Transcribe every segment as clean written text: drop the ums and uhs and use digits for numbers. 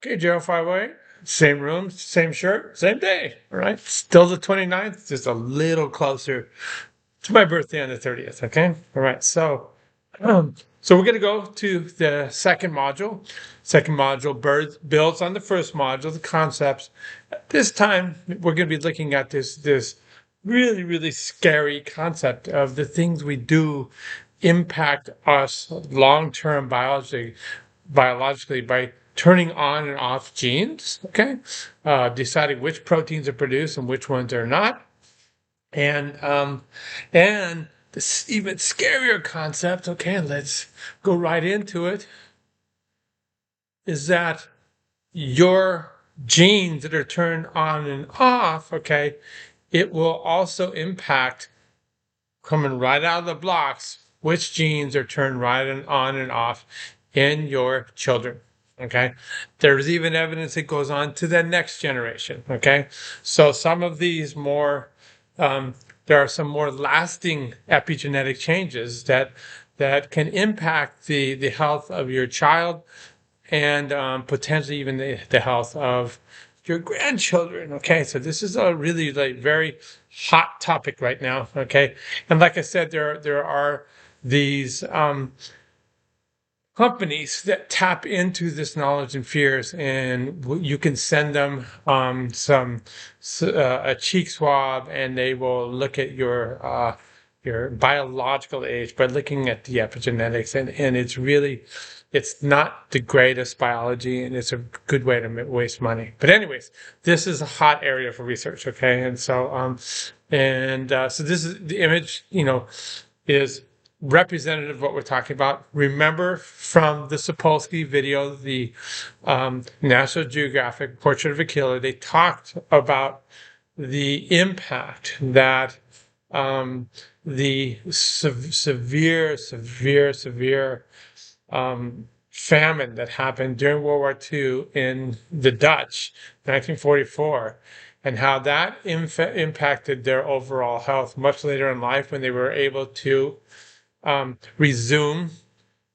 Okay, Joe 508. Same room, same shirt, same day. All right. Still the 29th, just a little closer to my birthday on the 30th. Okay. All right. Um, so we're going to go to the second module. Second module builds on the first module, the concepts. This time we're going to be looking at this really, really scary concept of the things we do impact us long-term biologically by turning on and off genes, okay? Deciding which proteins are produced and which ones are not. And this even scarier concept, okay, let's go right into it, is that your genes that are turned on and off, okay, it will also impact, coming right out of the blocks, which genes are turned right and on and off in your children. Okay. There's even evidence that goes on to the next generation. Okay. So some of these there are some more lasting epigenetic changes that can impact the health of your child and potentially even the health of your grandchildren. Okay, so this is a really very hot topic right now. Okay, and like I said, there are these companies that tap into this knowledge and fears, and you can send them a cheek swab, and they will look at your biological age by looking at the epigenetics, and it's not the greatest biology, and it's a good way to waste money. But anyways, this is a hot area for research. Okay, and so this is the image. Is representative of what we're talking about. Remember from the Sapolsky video, the National Geographic Portrait of a Killer, they talked about the impact that the severe famine that happened during World War II in the Dutch, 1944, and how that impacted their overall health much later in life when they were able to resume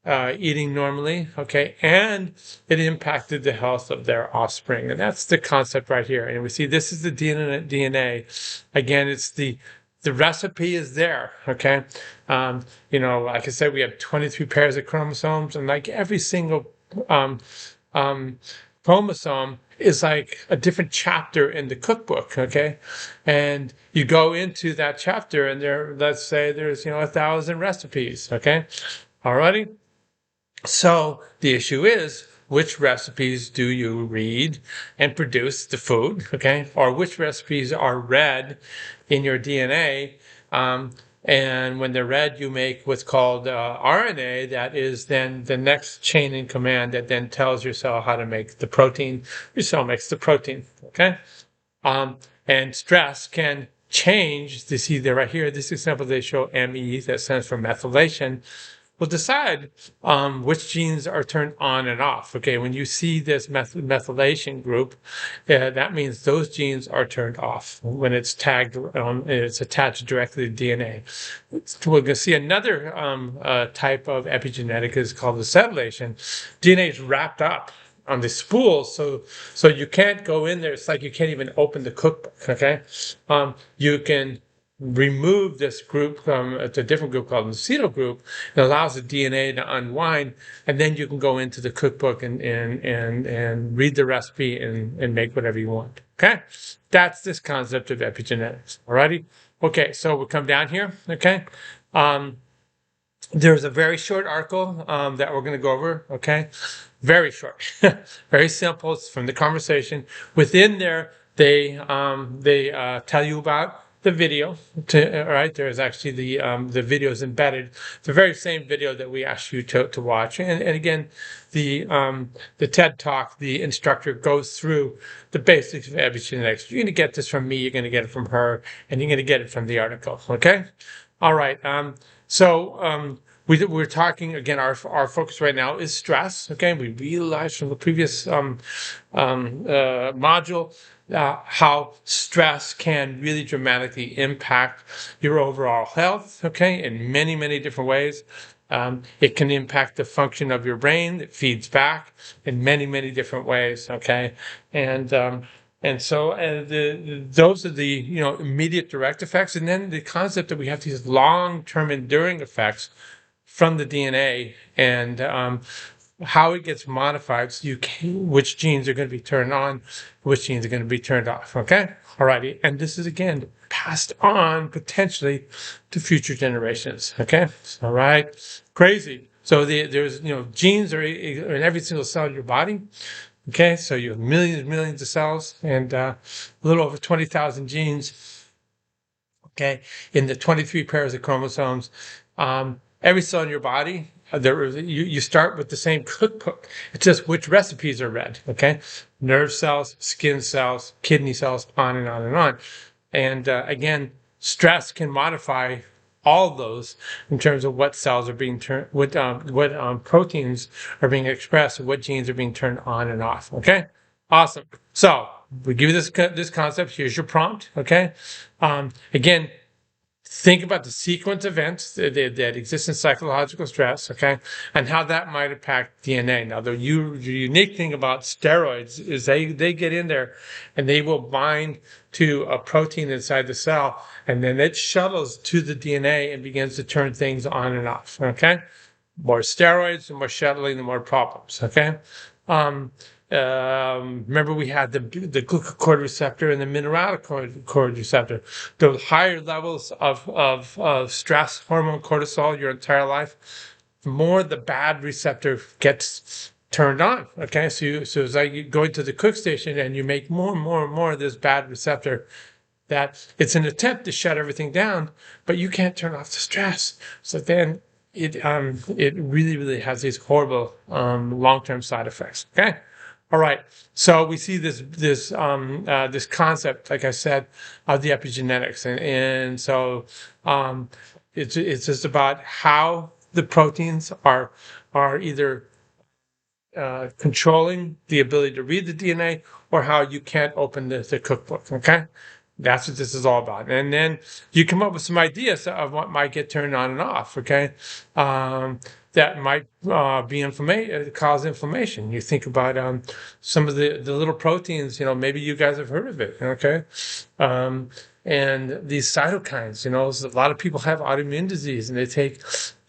eating normally, okay, and it impacted the health of their offspring, and that's the concept right here. And we see this is the DNA. Again, it's the recipe is there, okay. Like I said, we have 23 pairs of chromosomes, and like every single um, chromosome is like a different chapter in the cookbook, okay? And you go into that chapter and let's say there's, 1,000 recipes, okay? Alrighty? So the issue is, which recipes do you read and produce the food, okay? Or which recipes are read in your DNA, and when they're read, you make what's called RNA. That is then the next chain in command that then tells your cell how to make the protein. Your cell makes the protein, okay? And stress can change. You see there right here, this example, they show ME, that stands for methylation, will decide which genes are turned on and off. Okay, when you see this methylation group, that means those genes are turned off when it's tagged, it's attached directly to DNA. We're going to see another type of epigenetic is called acetylation. DNA is wrapped up on the spool, so you can't go in there. It's like you can't even open the cookbook. Okay, you can remove this group from a different group called the acetyl group. It allows the DNA to unwind, and then you can go into the cookbook and read the recipe and make whatever you want. Okay, that's this concept of epigenetics. Alrighty. Okay, so we'll come down here. Okay. There's a very short article that we're going to go over. Okay, very short, very simple. It's from the conversation. Within there, they tell you about the video. All right, there's actually the videos embedded. It's the very same video that we asked you to watch. And again, the TED Talk, the instructor goes through the basics of epigenetics. You're going to get this from me. You're going to get it from her, and you're going to get it from the article. Okay. All right. We're talking again. Our focus right now is stress. Okay, we realized from the previous module how stress can really dramatically impact your overall health. Okay, in many different ways. It can impact the function of your brain. It feeds back in many, many different ways. Okay, and so those are the immediate direct effects, and then the concept that we have these long-term enduring effects from the DNA and how it gets modified, so which genes are going to be turned on, which genes are going to be turned off. Okay, alrighty, and this is again passed on potentially to future generations. Okay, all right, crazy. So there's genes are in every single cell in your body. Okay, so you have millions of cells and a little over 20,000 genes. Okay, in the 23 pairs of chromosomes. Every cell in your body, you start with the same cookbook. It's just which recipes are read. Okay, nerve cells, skin cells, kidney cells, on and on and on. And again, stress can modify all of those in terms of what cells are being turned, what proteins are being expressed, what genes are being turned on and off. Okay, awesome. So we give you this concept. Here's your prompt. Okay, again, think about the sequence events that exist in psychological stress, okay, and how that might impact DNA. Now, the unique thing about steroids is they get in there and they will bind to a protein inside the cell, and then it shuttles to the DNA and begins to turn things on and off, okay? More steroids, the more shuttling, the more problems, okay? Remember we had the glucocorticoid receptor and the mineralocorticoid receptor. Those higher levels of stress hormone cortisol your entire life, the more the bad receptor gets turned on. Okay, so it's like you go into the cook station and you make more and more of this bad receptor. That it's an attempt to shut everything down, but you can't turn off the stress. So then it really has these horrible long-term side effects. Okay. All right, so we see this concept, like I said, of the epigenetics, and so it's just about how the proteins are either controlling the ability to read the DNA, or how you can't open the cookbook. Okay, that's what this is all about. And then you come up with some ideas of what might get turned on and off. Okay. That might cause inflammation. You think about some of the little proteins, maybe you guys have heard of it, okay? And these cytokines, a lot of people have autoimmune disease and they take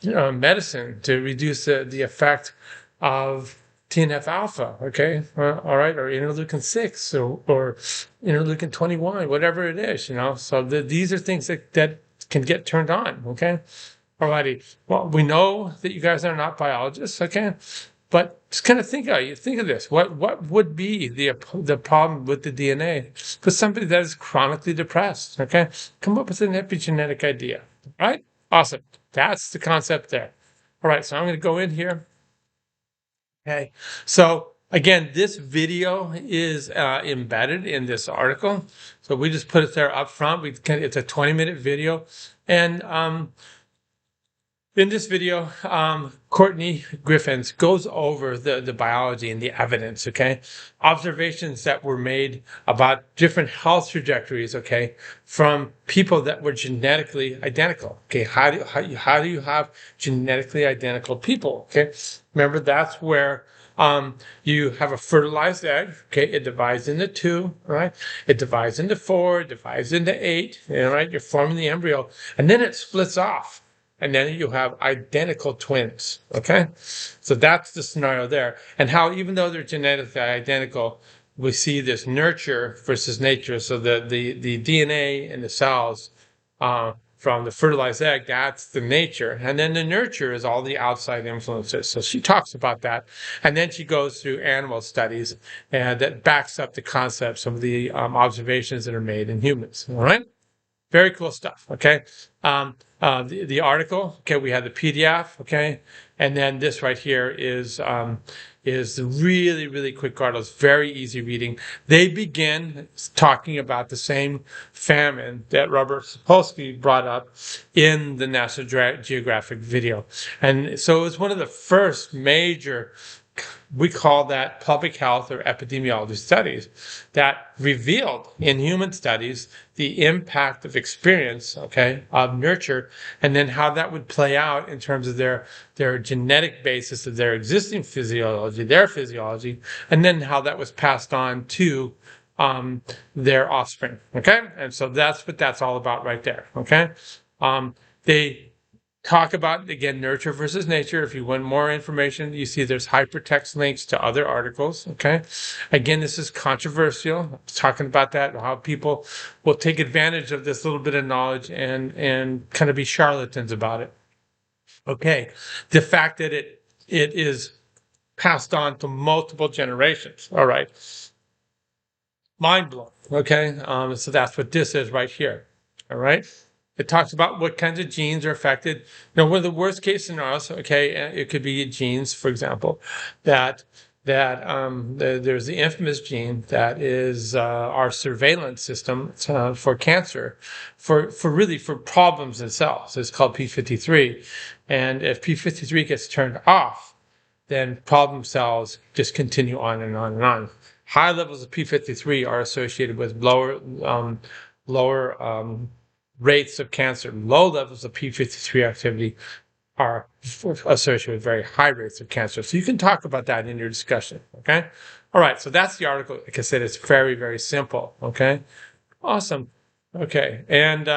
medicine to reduce the effect of TNF alpha, okay? All right, or interleukin 6 or interleukin 21, whatever it is, So these are things that can get turned on, okay? Alrighty. Well, we know that you guys are not biologists, okay? But just kind of think of this. What would be the problem with the DNA for somebody that is chronically depressed? Okay, come up with an epigenetic idea. All right, awesome. That's the concept there. All right, so I'm going to go in here. Okay, so again, this video is embedded in this article, so we just put it there up front. It's a 20-minute video, and in this video, Courtney Griffiths goes over the biology and the evidence, okay? Observations that were made about different health trajectories, okay, from people that were genetically identical, okay? How do you have genetically identical people, okay? Remember, that's where you have a fertilized egg, okay? It divides into 2, right? It divides into 4, it divides into 8, right? You're forming the embryo, and then it splits off. And then you have identical twins, okay? So that's the scenario there. And how, even though they're genetically identical, we see this nurture versus nature. So the DNA in the cells from the fertilized egg, that's the nature. And then the nurture is all the outside influences. So she talks about that. And then she goes through animal studies that backs up the concepts of the observations that are made in humans, all right? Very cool stuff, okay? The article, okay, we have the PDF, okay? And then this right here is the really quick article. It's very easy reading. They begin talking about the same famine that Robert Sapolsky brought up in the National Geographic video. And so it was one of the first major we call that public health or epidemiology studies that revealed in human studies the impact of experience, of nurture, and then how that would play out in terms of their genetic basis of their existing physiology, their physiology, and then how that was passed on to their offspring. And so that's what that's all about right there. They talk about, again, nurture versus nature. If you want more information, you see there's hypertext links to other articles. Again, this is controversial. I'm talking about that, how people will take advantage of this little bit of knowledge and kind of be charlatans about it. The fact that it is passed on to multiple generations. All right. Mind blowing. So that's what this is right here. All right. It talks about what kinds of genes are affected. One of the worst case scenarios, it could be genes, for example, that there's the infamous gene that is our surveillance system for cancer, for problems in cells. It's called P53. And if P53 gets turned off, then problem cells just continue on and on and on. High levels of P53 are associated with lower rates of cancer. Low levels of P53 activity are associated with very high rates of cancer. So you can talk about that in your discussion. All right. So that's the article. Like I said, it's very, very simple. Awesome. And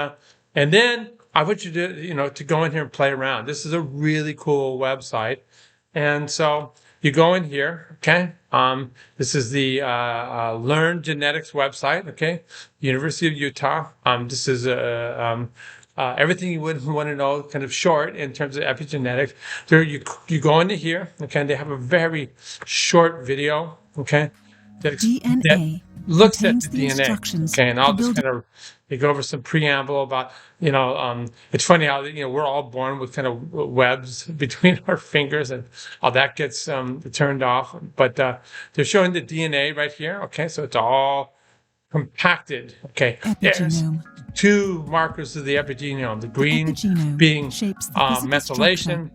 then I want you to go in here and play around. This is a really cool website. And so you go in here, this is the Learn Genetics website, University of Utah. This is everything you would want to know, kind of short in terms of epigenetics. There, you go into here, they have a very short video, that looks at the DNA, and I'll just kind of go over some preamble about, it's funny how, we're all born with kind of webs between our fingers and all that gets turned off. But they're showing the DNA right here. So it's all compacted. There's two markers of the epigenome, the green being methylation,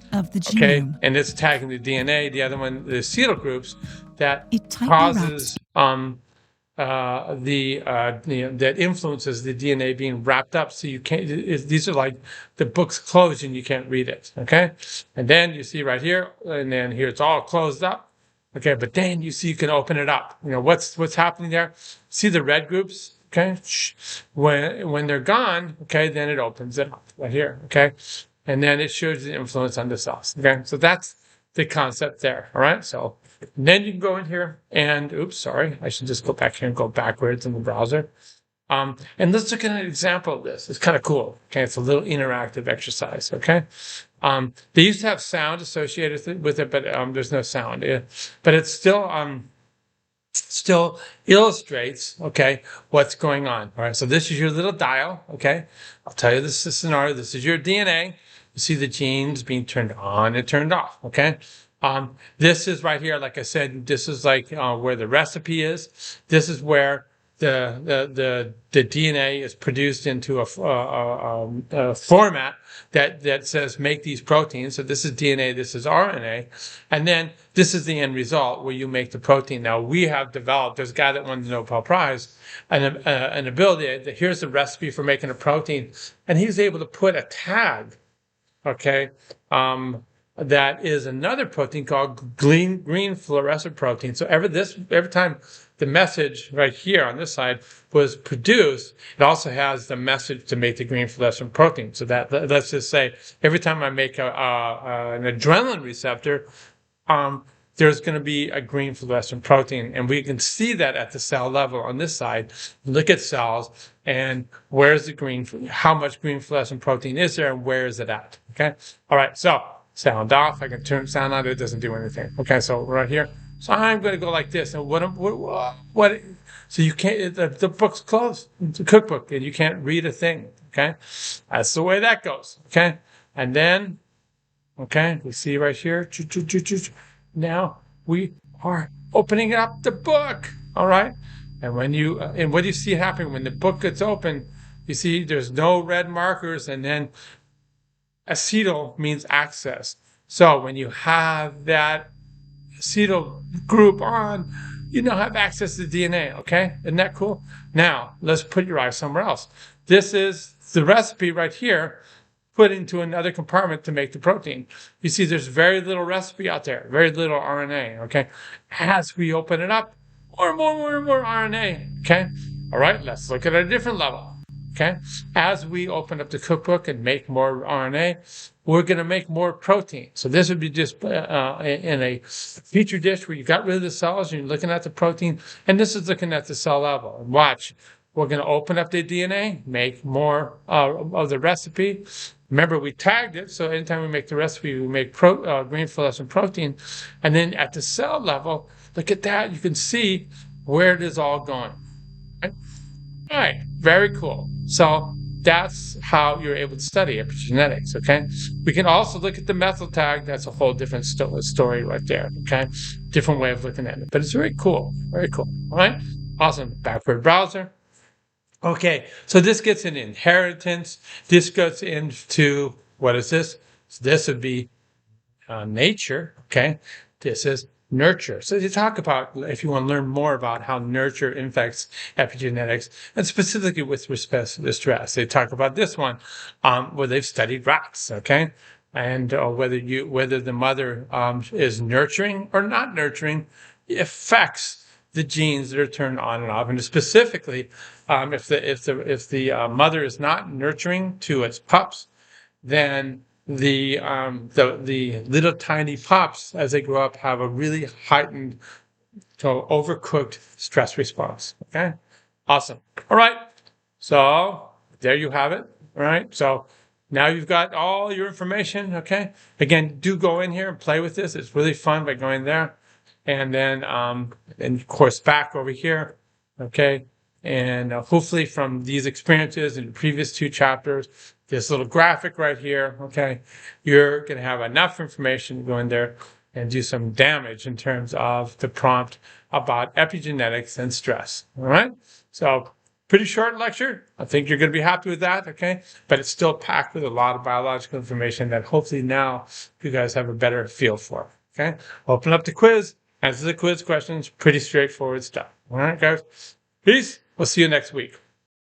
and it's tagging the DNA. The other one, the acetyl groups that causes that influences the DNA being wrapped up, so you can't. These are like the book's closed and you can't read it. And then you see right here, and then here it's all closed up. But then you see you can open it up. What's happening there? See the red groups? When they're gone, then it opens it up right here. And then it shows the influence on the cells. So that's the concept there. All right. So then you can go in here and, oops, sorry, I should just go back here and go backwards in the browser. And let's look at an example of this. It's kind of cool. It's a little interactive exercise. They used to have sound associated with it, but there's no sound. But it still illustrates, what's going on. All right. So this is your little dial. I'll tell you this is the scenario. This is your DNA. You see the genes being turned on and turned off. This is right here. Like I said, this is like where the recipe is. This is where the DNA is produced into a format that says make these proteins. So this is DNA, this is RNA, and then this is the end result where you make the protein. Now we have developed. There's a guy that won the Nobel Prize, an ability. Here's the recipe for making a protein, and he was able to put a tag. That is another protein called green fluorescent protein. So every time the message right here on this side was produced, it also has the message to make the green fluorescent protein. So that, let's just say, every time I make an adrenaline receptor, there's going to be a green fluorescent protein. And we can see that at the cell level on this side. Look at cells and where's the how much green fluorescent protein is there and where is it at? All right. So sound off. I can turn sound on. It doesn't do anything. So right here. So I'm going to go like this. And what so you can't, the book's closed. It's a cookbook and you can't read a thing. That's the way that goes. And then, we see right here. Now we are opening up the book. All right. And and what do you see happening when the book gets open? You see there's no red markers, and then acetyl means access. So when you have that acetyl group on, you now have access to DNA, okay? Isn't that cool? Now, let's put your eyes somewhere else. This is the recipe right here put into another compartment to make the protein. You see, there's very little recipe out there, very little RNA, okay? As we open it up, more RNA, okay? All right, let's look at a different level, okay? As we open up the cookbook and make more RNA, we're going to make more protein. So this would be just in a petri dish where you got rid of the cells and you're looking at the protein, and this is looking at the cell level. And watch, we're going to open up the DNA, make more of the recipe. Remember, we tagged it, so anytime we make the recipe, we make green fluorescent protein. And then at the cell level, look at that. You can see where it is all going. Right? All right, very cool. So that's how you're able to study epigenetics, okay? We can also look at the methyl tag. That's a whole different story right there, okay? Different way of looking at it, but it's very cool, very cool. All right, awesome. Backward browser. Okay, so this gets in inheritance. This goes into, what is this? So this would be nature, okay? This is nurture. So you talk about, if you want to learn more about how nurture affects epigenetics, and specifically with respect to stress, they talk about this one, where they've studied rats, okay? And whether the mother is nurturing or not nurturing affects the genes that are turned on and off. And specifically, if the mother is not nurturing to its pups, then the little tiny pups, as they grow up, have a really heightened, so overcooked stress response. Okay, awesome. All right, so there you have it. All right, so now you've got all your information. Okay, again, do go in here and play with this. It's really fun by going there. And then, and of course, back over here, okay? And hopefully from these experiences in the previous 2 chapters, this little graphic right here, okay, you're going to have enough information to go in there and do some damage in terms of the prompt about epigenetics and stress, all right? So pretty short lecture. I think you're going to be happy with that, okay? But it's still packed with a lot of biological information that hopefully now you guys have a better feel for, okay? Open up the quiz. Answer the quiz questions. Pretty straightforward stuff. All right, guys. Peace. We'll see you next week.